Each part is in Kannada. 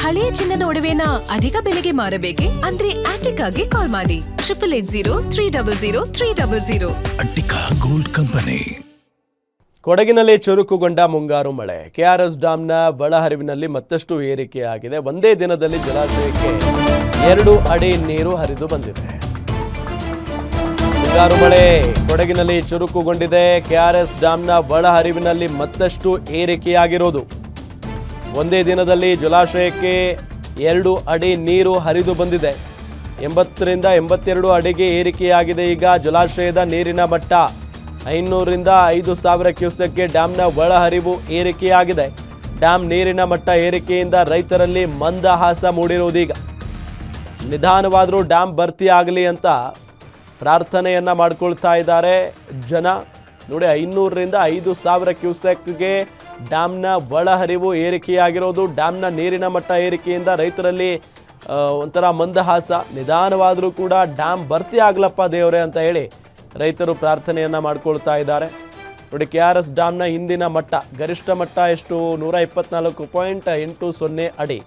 ಹಳೆಯ ಚಿನ್ನದ ಒಡವೆನ ಅಧಿಕ ಬೆಲೆಗೆ ಮಾರಬೇಕೆ? ಅಂದ್ರೆ ಆಟಿಕಾಗೆ ಕಾಲ್ ಮಾಡಿ 8880 ಅಟ್ಟಿಕಾ ಗೋಲ್ಡ್ ಕಂಪನಿ. ಕೊಡಗಿನಲ್ಲಿ ಚುರುಕುಗೊಂಡ ಮುಂಗಾರು ಮಳೆ. ಕೆಆರ್ಎಸ್ ಡ್ಯಾಂನ ಒಳಹರಿವಿನಲ್ಲಿ ಮತ್ತಷ್ಟು ಏರಿಕೆಯಾಗಿದೆ. ಒಂದೇ ದಿನದಲ್ಲಿ ಜಲಾಶಯಕ್ಕೆ 2 ಅಡಿ ನೀರು ಹರಿದು ಬಂದಿದೆ. ಮುಂಗಾರು ಮಳೆ ಕೊಡಗಿನಲ್ಲಿ ಚುರುಕುಗೊಂಡಿದೆ. ಕೆಆರ್ಎಸ್ ಡ್ಯಾಂನ ಒಳಹರಿವಿನಲ್ಲಿ ಮತ್ತಷ್ಟು ಏರಿಕೆಯಾಗಿರೋದು. ಒಂದೇ ದಿನದಲ್ಲಿ ಜಲಾಶಯಕ್ಕೆ 2 ಅಡಿ ನೀರು ಹರಿದು ಬಂದಿದೆ. 80 ರಿಂದ 82 ಅಡಿಗೆ ಏರಿಕೆಯಾಗಿದೆ. ಈಗ ಜಲಾಶಯದ ನೀರಿನ ಮಟ್ಟ 500 ರಿಂದ 5000 ಕ್ಯೂಸೆಕ್ಗೆ ಡ್ಯಾಂನ ಒಳಹರಿವು ಏರಿಕೆಯಾಗಿದೆ. ಡ್ಯಾಂ ನೀರಿನ ಮಟ್ಟ ಏರಿಕೆಯಿಂದ ರೈತರಲ್ಲಿ ಮಂದಹಾಸ ಮೂಡಿರುವುದೀಗ. ನಿಧಾನವಾದರೂ ಡ್ಯಾಂ ಭರ್ತಿ ಆಗಲಿ ಅಂತ ಪ್ರಾರ್ಥನೆಯನ್ನ ಮಾಡ್ಕೊಳ್ತಾ ಇದ್ದಾರೆ ಜನ. ನೋಡಿ, 500 ರಿಂದ 5000 ಕ್ಯೂಸೆಕ್ಗೆ ಡ್ಯಾಮ್ನ ಒಳಹರಿವು ಏರಿಕೆಯಾಗಿರೋದು. ಡ್ಯಾಮ್ನ ನೀರಿನ ಮಟ್ಟ ಏರಿಕೆಯಿಂದ ರೈತರಲ್ಲಿ ಒಂಥರ ಮಂದಹಾಸ. ನಿಧಾನವಾದರೂ ಕೂಡ ಡ್ಯಾಮ್ ಭರ್ತಿ ಆಗ್ಲಪ್ಪ ದೇವರೇ ಅಂತ ಹೇಳಿ ರೈತರು ಪ್ರಾರ್ಥನೆಯನ್ನ ಮಾಡ್ಕೊಳ್ತಾ ಇದ್ದಾರೆ. ನೋಡಿ, ಕೆಆರ್ಎಸ್ ಡ್ಯಾಮ್ನ ಇಂದಿನ ಮಟ್ಟ, ಗರಿಷ್ಠ ಮಟ್ಟ ಎಷ್ಟು? 124.80 ಅಡಿ.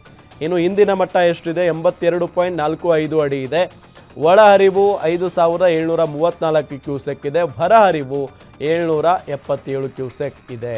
ಇನ್ನು ಇಂದಿನ ಮಟ್ಟ ಎಷ್ಟಿದೆ? 82.45 ಅಡಿ ಇದೆ. ಒಳಹರಿವು 5734 ಕ್ಯೂಸೆಕ್ ಇದೆ. ಹೊರಹರಿವು 777 ಕ್ಯೂಸೆಕ್ ಇದೆ.